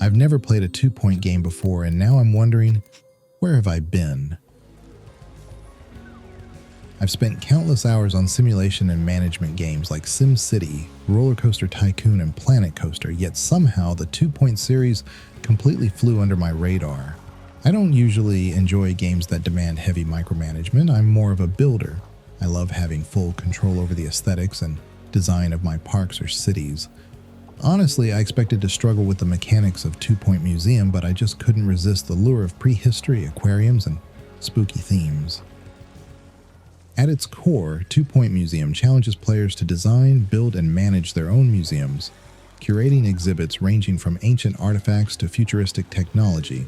I've never played a 2-point game before, and now I'm wondering, where have I been? I've spent countless hours on simulation and management games like SimCity, Roller Coaster Tycoon, and Planet Coaster, yet somehow the 2-point series completely flew under my radar. I don't usually enjoy games that demand heavy micromanagement. I'm more of a builder. I love having full control over the aesthetics and design of my parks or cities. Honestly, I expected to struggle with the mechanics of 2-point Museum, but I just couldn't resist the lure of prehistory, aquariums, and spooky themes. At its core, 2-Point Museum challenges players to design, build, and manage their own museums, curating exhibits ranging from ancient artifacts to futuristic technology.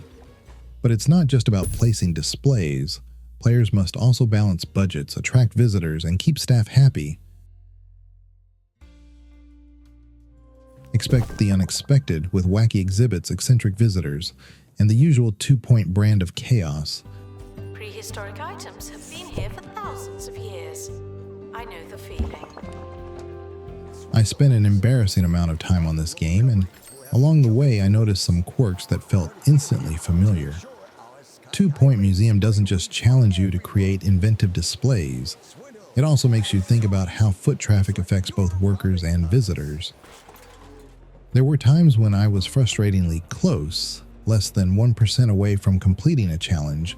But it's not just about placing displays. Players must also balance budgets, attract visitors, and keep staff happy. Expect the unexpected with wacky exhibits, eccentric visitors, and the usual 2-Point brand of chaos. Prehistoric items have been here for thousands of years. I know the feeling. I spent an embarrassing amount of time on this game, and along the way I noticed some quirks that felt instantly familiar. 2-Point Museum doesn't just challenge you to create inventive displays. It also makes you think about how foot traffic affects both workers and visitors. There were times when I was frustratingly close, less than 1% away from completing a challenge,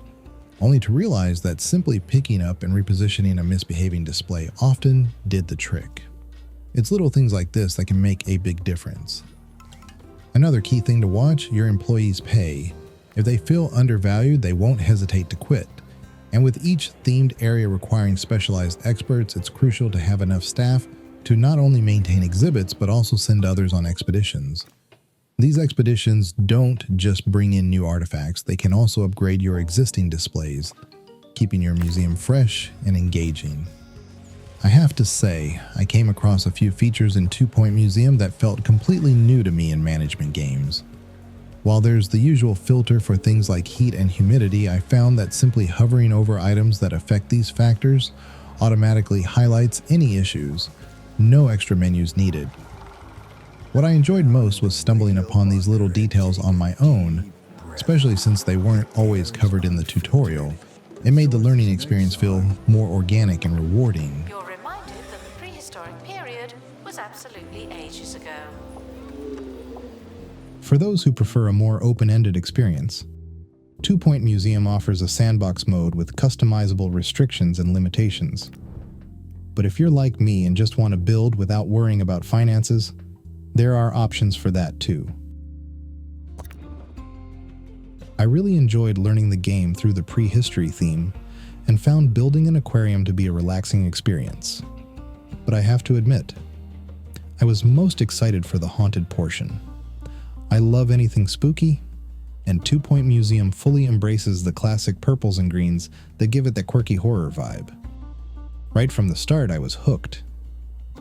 only to realize that simply picking up and repositioning a misbehaving display often did the trick. It's little things like this that can make a big difference. Another key thing to watch: your employees' pay. If they feel undervalued, they won't hesitate to quit. And with each themed area requiring specialized experts, it's crucial to have enough staff to not only maintain exhibits, but also send others on expeditions. These expeditions don't just bring in new artifacts, they can also upgrade your existing displays, keeping your museum fresh and engaging. I have to say, I came across a few features in 2-Point Museum that felt completely new to me in management games. While there's the usual filter for things like heat and humidity, I found that simply hovering over items that affect these factors automatically highlights any issues. No extra menus needed. What I enjoyed most was stumbling upon these little details on my own, especially since they weren't always covered in the tutorial. It made the learning experience feel more organic and rewarding. You're reminded that the prehistoric period was absolutely ages ago. For those who prefer a more open-ended experience, 2-Point Museum offers a sandbox mode with customizable restrictions and limitations. But if you're like me and just want to build without worrying about finances, there are options for that too. I really enjoyed learning the game through the prehistory theme and found building an aquarium to be a relaxing experience. But I have to admit, I was most excited for the haunted portion. I love anything spooky, and 2-Point Museum fully embraces the classic purples and greens that give it that quirky horror vibe. Right from the start, I was hooked.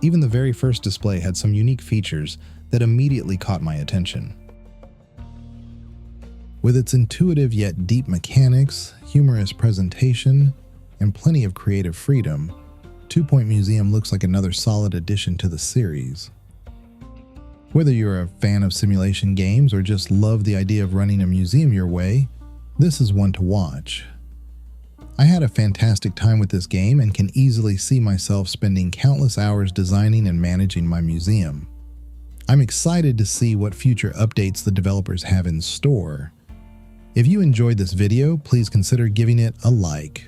Even the very first display had some unique features that immediately caught my attention. With its intuitive yet deep mechanics, humorous presentation, and plenty of creative freedom, 2-Point Museum looks like another solid addition to the series. Whether you're a fan of simulation games or just love the idea of running a museum your way, this is one to watch. I had a fantastic time with this game and can easily see myself spending countless hours designing and managing my museum. I'm excited to see what future updates the developers have in store. If you enjoyed this video, please consider giving it a like.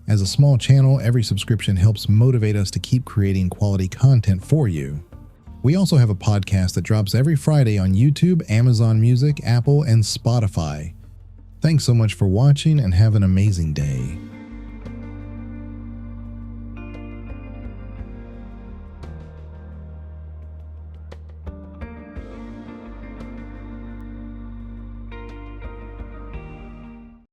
As a small channel, every subscription helps motivate us to keep creating quality content for you. We also have a podcast that drops every Friday on YouTube, Amazon Music, Apple, and Spotify. Thanks so much for watching and have an amazing day.